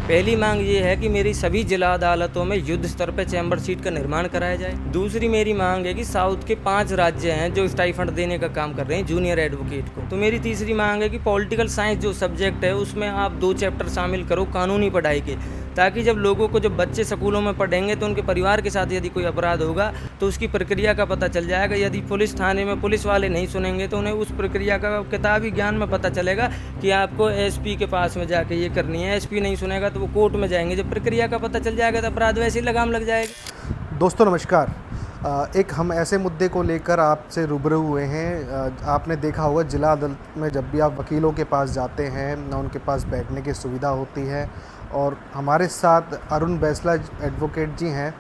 पहली मांग ये है कि मेरी सभी जिला अदालतों में युद्ध स्तर पर चैम्बर सीट का निर्माण कराया जाए। दूसरी मेरी मांग है कि साउथ के 5 राज्य हैं जो स्टाइफंड देने का काम कर रहे हैं जूनियर एडवोकेट को। तो मेरी तीसरी मांग है कि पॉलिटिकल साइंस जो सब्जेक्ट है उसमें आप 2 चैप्टर शामिल करो कानूनी पढ़ाई के, ताकि जब बच्चे स्कूलों में पढ़ेंगे तो उनके परिवार के साथ यदि कोई अपराध होगा तो उसकी प्रक्रिया का पता चल जाएगा। यदि पुलिस थाने में पुलिस वाले नहीं सुनेंगे तो उन्हें उस प्रक्रिया का किताबी ज्ञान में पता चलेगा कि आपको एसपी के पास में जाके ये करनी है। एसपी नहीं सुनेगा तो वो कोर्ट में जाएंगे। जब प्रक्रिया का पता चल जाएगा तो अपराध वैसे ही लगाम लग जाएगा। दोस्तों नमस्कार। एक हम ऐसे मुद्दे को लेकर आपसे रूबरू हुए हैं। आपने देखा होगा जिला अदालत में जब भी आप वकीलों के पास जाते हैं ना उनके पास बैठने की सुविधा होती है। और हमारे साथ अरुण बैसला एडवोकेट जी हैं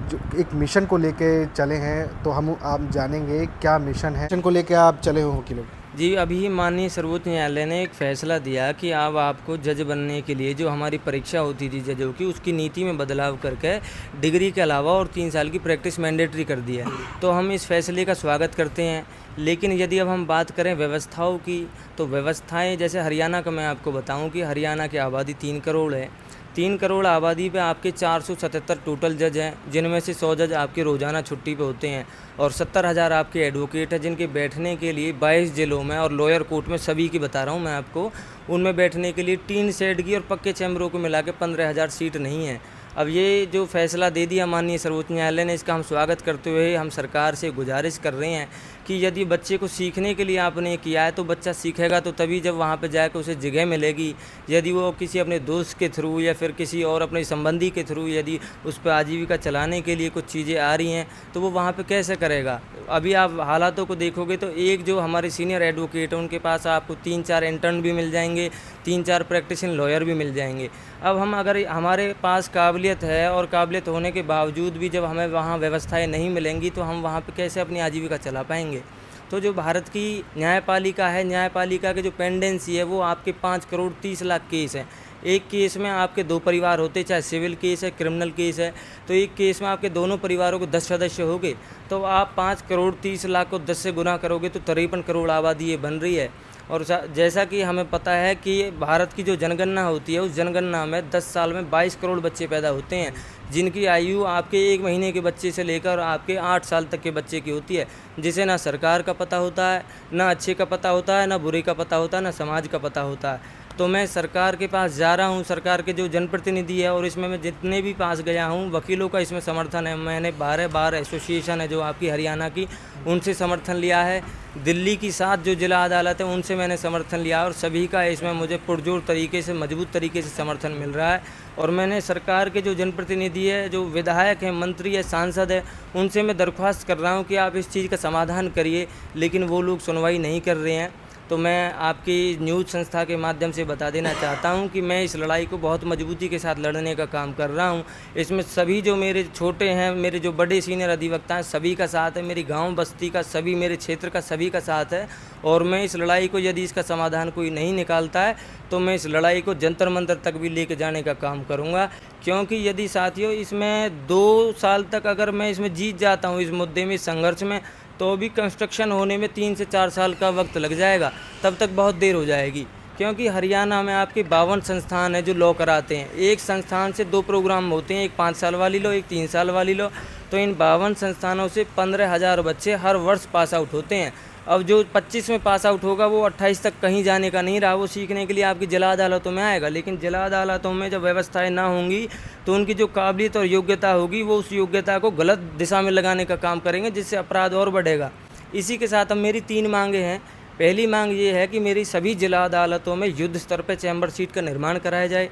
जो एक मिशन को लेके चले हैं। तो आप जानेंगे क्या मिशन है, मिशन को लेके आप चले हो वकीलों। जी, अभी माननीय सर्वोच्च न्यायालय ने एक फ़ैसला दिया कि अब आपको जज बनने के लिए जो हमारी परीक्षा होती थी जजों की, उसकी नीति में बदलाव करके डिग्री के अलावा और 3 साल की प्रैक्टिस मैंडेटरी कर दी है। तो हम इस फैसले का स्वागत करते हैं। लेकिन यदि अब हम बात करें व्यवस्थाओं की, तो व्यवस्थाएं जैसे हरियाणा का मैं आपको बताऊं कि हरियाणा की आबादी 3 करोड़ है। 3 करोड़ आबादी पे आपके 477 टोटल जज हैं, जिनमें से 100 जज आपके रोज़ाना छुट्टी पे होते हैं और 70,000 आपके एडवोकेट हैं, जिनके बैठने के लिए 22 जिलों में और लोअर कोर्ट में सभी की बता रहा हूँ मैं आपको, उनमें बैठने के लिए टीन शेड की और पक्के चैम्बरों को मिला के 15,000 सीट नहीं है। अब ये जो फैसला दे दिया माननीय सर्वोच्च न्यायालय ने, इसका हम स्वागत करते हुए हम सरकार से गुजारिश कर रहे हैं कि यदि बच्चे को सीखने के लिए आपने किया है तो बच्चा सीखेगा तो तभी जब वहाँ पे जाकर उसे जगह मिलेगी। यदि वो किसी अपने दोस्त के थ्रू या फिर किसी और अपने संबंधी के थ्रू यदि उस पर आजीविका चलाने के लिए कुछ चीज़ें आ रही हैं तो वो वहाँ पे कैसे करेगा। अभी आप हालातों को देखोगे तो एक जो हमारे सीनियर एडवोकेट है उनके पास आपको 3-4 इंटर्न भी मिल जाएंगे, 3-4 प्रैक्टिसिंग लॉयर भी मिल जाएंगे। अब हम अगर हमारे पास काबिलियत है और काबिलियत होने के बावजूद भी जब हमें वहाँ व्यवस्थाएं नहीं मिलेंगी तो हम वहाँ पे कैसे अपनी आजीविका चला पाएंगे। तो जो भारत की न्यायपालिका है, न्यायपालिका के जो पेंडेंसी है वो आपके 5 करोड़ 30 लाख केस हैं। एक केस में आपके 2 परिवार होते, चाहे सिविल केस है क्रिमिनल केस है, तो एक केस में आपके दोनों परिवारों को 10 सदस्य हो गए। तो आप 5 करोड़ 30 लाख को 10 से गुना करोगे तो 53 करोड़ आबादी ये बन रही है। और जैसा कि हमें पता है कि भारत की जो जनगणना होती है उस जनगणना में 10 साल में 22 करोड़ बच्चे पैदा होते हैं, जिनकी आयु आपके 1 महीने के बच्चे से लेकर आपके 8 साल तक के बच्चे की होती है, जिसे ना सरकार का पता होता है, ना अच्छे का पता होता है, ना बुरे का पता होता है, ना समाज का पता होता है। तो मैं सरकार के पास जा रहा हूँ, सरकार के जो जनप्रतिनिधि है, और इसमें मैं जितने भी पास गया हूँ वकीलों का इसमें समर्थन है। मैंने 12 बार एसोसिएशन है जो आपकी हरियाणा की, उनसे समर्थन लिया है। दिल्ली की 7 जो जिला अदालत है उनसे मैंने समर्थन लिया और सभी का इसमें मुझे पुरजोर तरीके से मजबूत तरीके से समर्थन मिल रहा है। और मैंने सरकार के जो जनप्रतिनिधि है, जो विधायक हैं, मंत्री है, सांसद है, उनसे मैं दरख्वास्त कर रहा हूँ कि आप इस चीज़ का समाधान करिए, लेकिन वो लोग सुनवाई नहीं कर रहे हैं। तो मैं आपकी न्यूज़ संस्था के माध्यम से बता देना चाहता हूं कि मैं इस लड़ाई को बहुत मजबूती के साथ लड़ने का काम कर रहा हूं। इसमें सभी जो मेरे छोटे हैं, मेरे जो बड़े सीनियर अधिवक्ता हैं, सभी का साथ है, मेरी गांव बस्ती का सभी, मेरे क्षेत्र का सभी का साथ है। और मैं इस लड़ाई को, यदि इसका समाधान कोई नहीं निकालता है तो मैं इस लड़ाई को जंतर मंतर तक भी लेके जाने का काम करूँगा। क्योंकि यदि साथियों इसमें 2 साल तक अगर मैं इसमें जीत जाता हूँ, इस मुद्दे में, इस संघर्ष में, तो भी कंस्ट्रक्शन होने में 3 से 4 साल का वक्त लग जाएगा, तब तक बहुत देर हो जाएगी। क्योंकि हरियाणा में आपके 52 संस्थान हैं जो लॉ कराते हैं। एक संस्थान से 2 प्रोग्राम होते हैं, एक 5 साल वाली लो, एक 3 साल वाली लो। तो इन 52 संस्थानों से 15,000 बच्चे हर वर्ष पास आउट होते हैं। अब जो 25 में पास आउट होगा वो 28 तक कहीं जाने का नहीं रहा, वो सीखने के लिए आपकी जिला अदालतों में आएगा। लेकिन जिला अदालतों में जब व्यवस्थाएं ना होंगी तो उनकी जो काबिलियत और योग्यता होगी वो उस योग्यता को गलत दिशा में लगाने का काम करेंगे, जिससे अपराध और बढ़ेगा। इसी के साथ अब मेरी 3 मांगें हैं। पहली मांग ये है कि मेरी सभी जिला अदालतों में युद्ध स्तर पर चैम्बर सीट का निर्माण कराया जाए।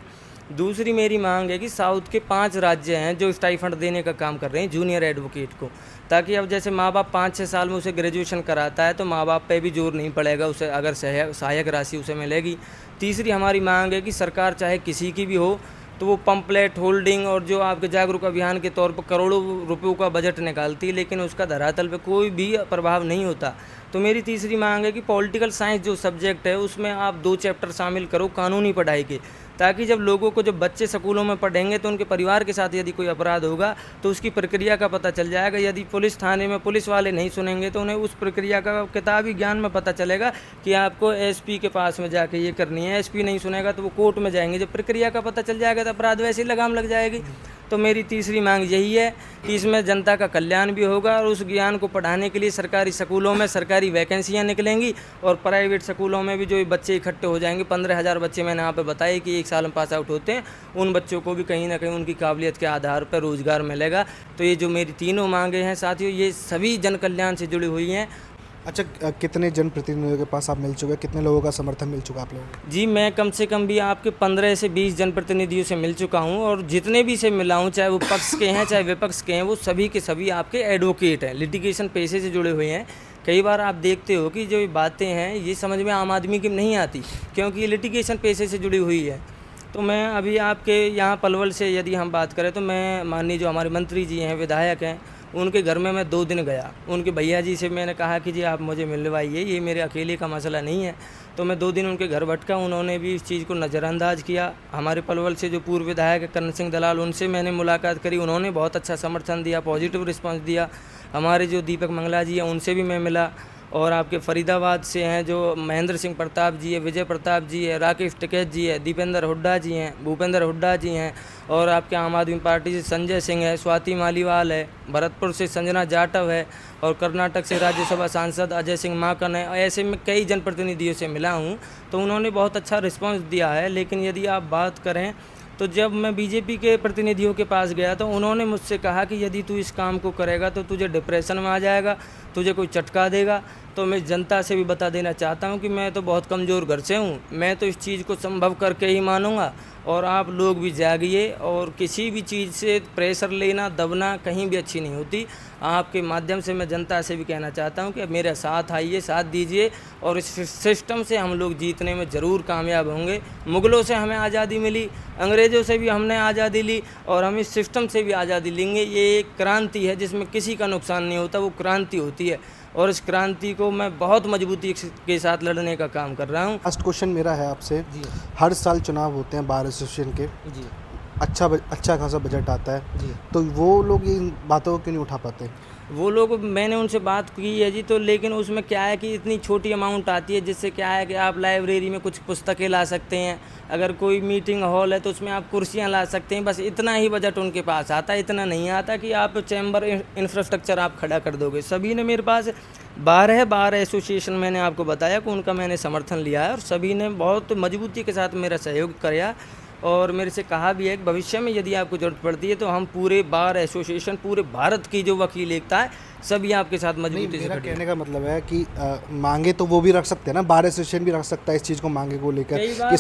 दूसरी मेरी मांग है कि साउथ के 5 राज्य हैं जो स्टाइफंड देने का काम कर रहे हैं जूनियर एडवोकेट को, ताकि अब जैसे माँ बाप 5-6 साल में उसे ग्रेजुएशन कराता है तो माँ बाप पे भी जोर नहीं पड़ेगा, उसे अगर सहायक राशि उसे मिलेगी। तीसरी हमारी मांग है कि सरकार चाहे किसी की भी हो तो वो पंपलेट होल्डिंग और जो आपके जागरूक अभियान के तौर पर करोड़ों रुपयों का बजट निकालती है, लेकिन उसका धरातल पे कोई भी प्रभाव नहीं होता। तो मेरी तीसरी मांग है कि पॉलिटिकल साइंस जो सब्जेक्ट है उसमें आप 2 चैप्टर शामिल करो कानूनी पढ़ाई के, ताकि जब लोगों को, जब बच्चे स्कूलों में पढ़ेंगे तो उनके परिवार के साथ यदि कोई अपराध होगा तो उसकी प्रक्रिया का पता चल जाएगा। यदि पुलिस थाने में पुलिस वाले नहीं सुनेंगे तो उन्हें उस प्रक्रिया का किताबी ज्ञान में पता चलेगा कि आपको एसपी के पास में जाके ये करनी है। एसपी नहीं सुनेगा तो वो कोर्ट में जाएंगे। जब प्रक्रिया का पता चल जाएगा तो अपराध वैसे ही लगाम लग जाएगी। तो मेरी तीसरी मांग यही है कि इसमें जनता का कल्याण भी होगा और उस ज्ञान को पढ़ाने के लिए सरकारी स्कूलों में सरकारी वैकेंसियाँ निकलेंगी और प्राइवेट स्कूलों में भी जो बच्चे इकट्ठे हो जाएंगे, 15,000 बच्चे मैंने यहाँ पे बताए कि एक साल में पास आउट होते हैं, उन बच्चों को भी कहीं ना कहीं उनकी काबिलियत के आधार पर रोज़गार मिलेगा। तो ये जो मेरी तीनों मांगे हैं साथियों, ये सभी जन कल्याण से जुड़ी हुई हैं। अच्छा, कितने जनप्रतिनिधियों के पास आप मिल चुके हैं, कितने लोगों का समर्थन मिल चुका आप लोगों को? जी, मैं कम से कम भी आपके 15 से 20 जनप्रतिनिधियों से मिल चुका हूं और जितने भी से मिला हूं, चाहे वो पक्ष के हैं चाहे विपक्ष के हैं, वो सभी के सभी आपके एडवोकेट हैं, लिटिगेशन पेशे से जुड़े हुए हैं। कई बार आप देखते हो कि जो ये बातें हैं ये समझ में आम आदमी की नहीं आती, क्योंकि ये लिटिगेशन पेशे से जुड़ी हुई है। तो मैं अभी आपके यहाँ पलवल से यदि हम बात करें तो मैं माननीय जो हमारे मंत्री जी हैं, विधायक हैं, उनके घर में मैं 2 दिन गया। उनके भैया जी से मैंने कहा कि जी आप मुझे मिलवाइए, ये मेरे अकेले का मसला नहीं है। तो मैं 2 दिन उनके घर भटका, उन्होंने भी इस चीज़ को नज़रअंदाज किया। हमारे पलवल से जो पूर्व विधायक है करण सिंह दलाल, उनसे मैंने मुलाकात करी, उन्होंने बहुत अच्छा समर्थन दिया, पॉजिटिव रिस्पॉन्स दिया। हमारे जो दीपक मंगला जी हैं उनसे भी मैं मिला और आपके फरीदाबाद से हैं जो महेंद्र सिंह प्रताप जी है, विजय प्रताप जी है, राकेश टिकैत जी है, दीपेंद्र हुड्डा जी हैं, भूपेंद्र हुड्डा जी हैं और आपके आम आदमी पार्टी से संजय सिंह है, स्वाति मालीवाल है, भरतपुर से संजना जाटव है और कर्नाटक से राज्यसभा सांसद अजय सिंह माकन है। ऐसे में कई जनप्रतिनिधियों से मिला हूँ तो उन्होंने बहुत अच्छा रिस्पॉन्स दिया है। लेकिन यदि आप बात करें तो जब मैं बीजेपी के प्रतिनिधियों के पास गया तो उन्होंने मुझसे कहा कि यदि तू इस काम को करेगा तो तुझे डिप्रेशन में आ जाएगा, तुझे कोई चटका देगा। तो मैं जनता से भी बता देना चाहता हूं कि मैं तो बहुत कमज़ोर घर से हूं, मैं तो इस चीज़ को संभव करके ही मानूंगा। और आप लोग भी जागिए और किसी भी चीज़ से प्रेशर लेना, दबना कहीं भी अच्छी नहीं होती। आपके माध्यम से मैं जनता से भी कहना चाहता हूं कि मेरे साथ आइए, साथ दीजिए और इस सिस्टम से हम लोग जीतने में ज़रूर कामयाब होंगे। मुग़लों से हमें आज़ादी मिली, अंग्रेज़ों से भी हमने आज़ादी ली और हम इस सिस्टम से भी आज़ादी लेंगे। ये एक क्रांति है जिसमें किसी का नुकसान नहीं होता, वो क्रांति होती है और इस क्रांति को मैं बहुत मजबूती के साथ लड़ने का काम कर रहा हूँ। लास्ट क्वेश्चन मेरा है आपसे, जी हर साल चुनाव होते हैं बार एसोसिएशन के, जी अच्छा खासा बजट आता है, जी। तो वो लोग इन बातों को क्यों नहीं उठा पाते? वो लोग, मैंने उनसे बात की है जी, तो लेकिन उसमें क्या है कि इतनी छोटी अमाउंट आती है जिससे क्या है कि आप लाइब्रेरी में कुछ पुस्तकें ला सकते हैं, अगर कोई मीटिंग हॉल है तो उसमें आप कुर्सियां ला सकते हैं, बस इतना ही बजट उनके पास आता है। इतना नहीं आता कि आप चैम्बर इंफ्रास्ट्रक्चर आप खड़ा कर दोगे। सभी ने मेरे पास बार एसोसिएशन, मैंने आपको बताया कि उनका मैंने समर्थन लिया है और सभी ने बहुत मजबूती के साथ मेरा सहयोग किया और मेरे से कहा भी है कि भविष्य में यदि आपको ज़रूरत पड़ती है तो हम पूरे बार एसोसिएशन, पूरे भारत की जो वकील एकता है, सभी आपके साथ मजबूती से मेरा खड़े हैं। कहने का मतलब है कि मांगे तो वो भी रख सकते हैं ना, बार एसोसिएशन भी रख सकता है इस चीज़ को मांगे को लेकर कई कि बार-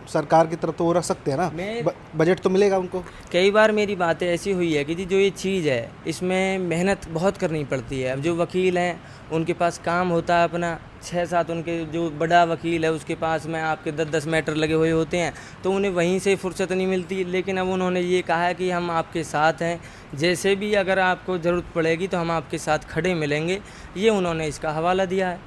सरकार की तरफ तो वो रख सकते हैं ना, मैं- बजट तो मिलेगा उनको। कई बार मेरी बातें ऐसी हुई है कि जी जो ये चीज़ है इसमें मेहनत बहुत करनी पड़ती है। अब जो वकील हैं उनके पास काम होता है अपना 6-7, उनके जो बड़ा वकील है उसके पास में आपके 10-10 मैटर लगे हुए होते हैं, तो उन्हें वहीं से फुर्सत नहीं मिलती। लेकिन अब उन्होंने ये कहा है कि हम आपके साथ हैं, जैसे भी अगर आपको ज़रूरत पड़ेगी तो हम आपके साथ खड़े मिलेंगे। ये उन्होंने इसका हवाला दिया है।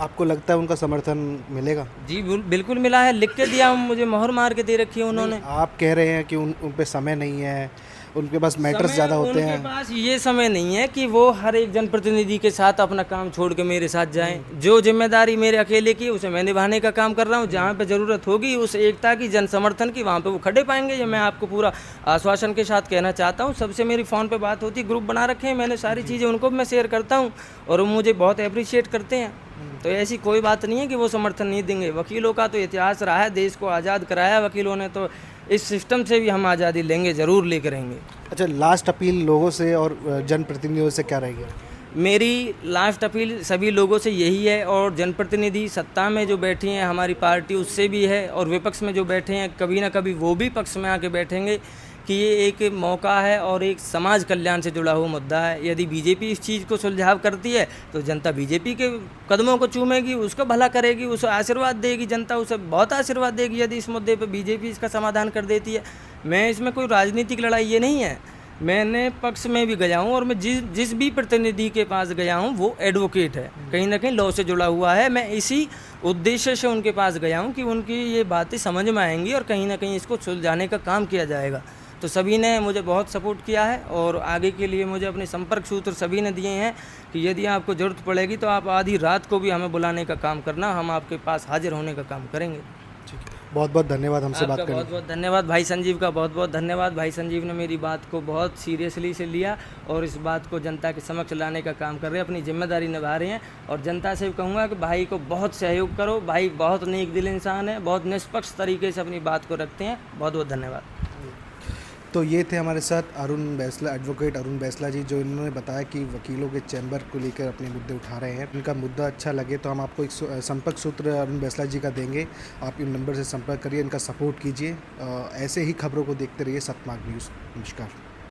आपको लगता है उनका समर्थन मिलेगा? जी बिल्कुल मिला है, लिख के दिया, मुझे मोहर मार के दे रखी है उन्होंने। आप कह रहे हैं कि उन पे समय नहीं है, उनके पास मैटर्स ज़्यादा होते हैं। उनके पास ये समय नहीं है कि वो हर एक जनप्रतिनिधि के साथ अपना काम छोड़ के मेरे साथ जाएं। जो जिम्मेदारी मेरे अकेले की उसे मैं निभाने का काम कर रहा हूं। जहां पे ज़रूरत होगी उस एकता की, जन समर्थन की, वहां पे वो खड़े पाएंगे। ये मैं आपको पूरा आश्वासन के साथ कहना चाहता हूं। सबसे मेरी फ़ोन पे बात होती, ग्रुप बना रखे हैं मैंने, सारी चीज़ें उनको भी मैं शेयर करता हूँ और वो मुझे बहुत अप्रिशिएट करते हैं। तो ऐसी कोई बात नहीं है कि वो समर्थन नहीं देंगे। वकीलों का तो इतिहास रहा है, देश को आज़ाद कराया वकीलों ने, तो इस सिस्टम से भी हम आज़ादी लेंगे, ज़रूर लेकर रहेंगे। अच्छा, लास्ट अपील लोगों से और जनप्रतिनिधियों से क्या रहेगी? मेरी लास्ट अपील सभी लोगों से यही है और जनप्रतिनिधि सत्ता में जो बैठी हैं हमारी पार्टी उससे भी है और विपक्ष में जो बैठे हैं कभी ना कभी वो भी पक्ष में आके बैठेंगे कि ये एक मौका है और एक समाज कल्याण से जुड़ा हुआ मुद्दा है। यदि बीजेपी इस चीज़ को सुलझाव करती है तो जनता बीजेपी के कदमों को चूमेगी, उसका भला करेगी, उसे आशीर्वाद देगी, जनता उसे बहुत आशीर्वाद देगी यदि इस मुद्दे पर बीजेपी इसका समाधान कर देती है। मैं इसमें कोई राजनीतिक लड़ाई ये नहीं है, मैंने पक्ष में भी गया हूँ और मैं जिस भी प्रतिनिधि के पास गया हूँ वो एडवोकेट है, कहीं ना कहीं लॉ से जुड़ा हुआ है। मैं इसी उद्देश्य से उनके पास गया हूँ कि उनकी ये बातें समझ में आएंगी और कहीं ना कहीं इसको सुलझाने का काम किया जाएगा। तो सभी ने मुझे बहुत सपोर्ट किया है और आगे के लिए मुझे अपने संपर्क सूत्र सभी ने दिए हैं कि यदि आपको ज़रूरत पड़ेगी तो आप आधी रात को भी हमें बुलाने का काम करना, हम आपके पास हाजिर होने का काम करेंगे। ठीक है, बहुत बहुत धन्यवाद हमसे आपका बात करने बहुत बहुत धन्यवाद भाई संजीव का, बहुत बहुत धन्यवाद। भाई संजीव ने मेरी बात को बहुत सीरियसली से लिया और इस बात को जनता के समक्ष लाने का काम कर रहे हैं, अपनी जिम्मेदारी निभा रहे हैं। और जनता से कहूँगा कि भाई को बहुत सहयोग करो, भाई बहुत नेक दिल इंसान है, बहुत निष्पक्ष तरीके से अपनी बात को रखते हैं। बहुत बहुत धन्यवाद। तो ये थे हमारे साथ अरुण बैसला, एडवोकेट अरुण बैसला जी, जो इन्होंने बताया कि वकीलों के चैम्बर को लेकर अपने मुद्दे उठा रहे हैं। इनका मुद्दा अच्छा लगे तो हम आपको एक संपर्क सूत्र अरुण बैसला जी का देंगे, आप इन नंबर से संपर्क करिए, इनका सपोर्ट कीजिए। ऐसे ही खबरों को देखते रहिए सतमार्ग न्यूज़। नमस्कार।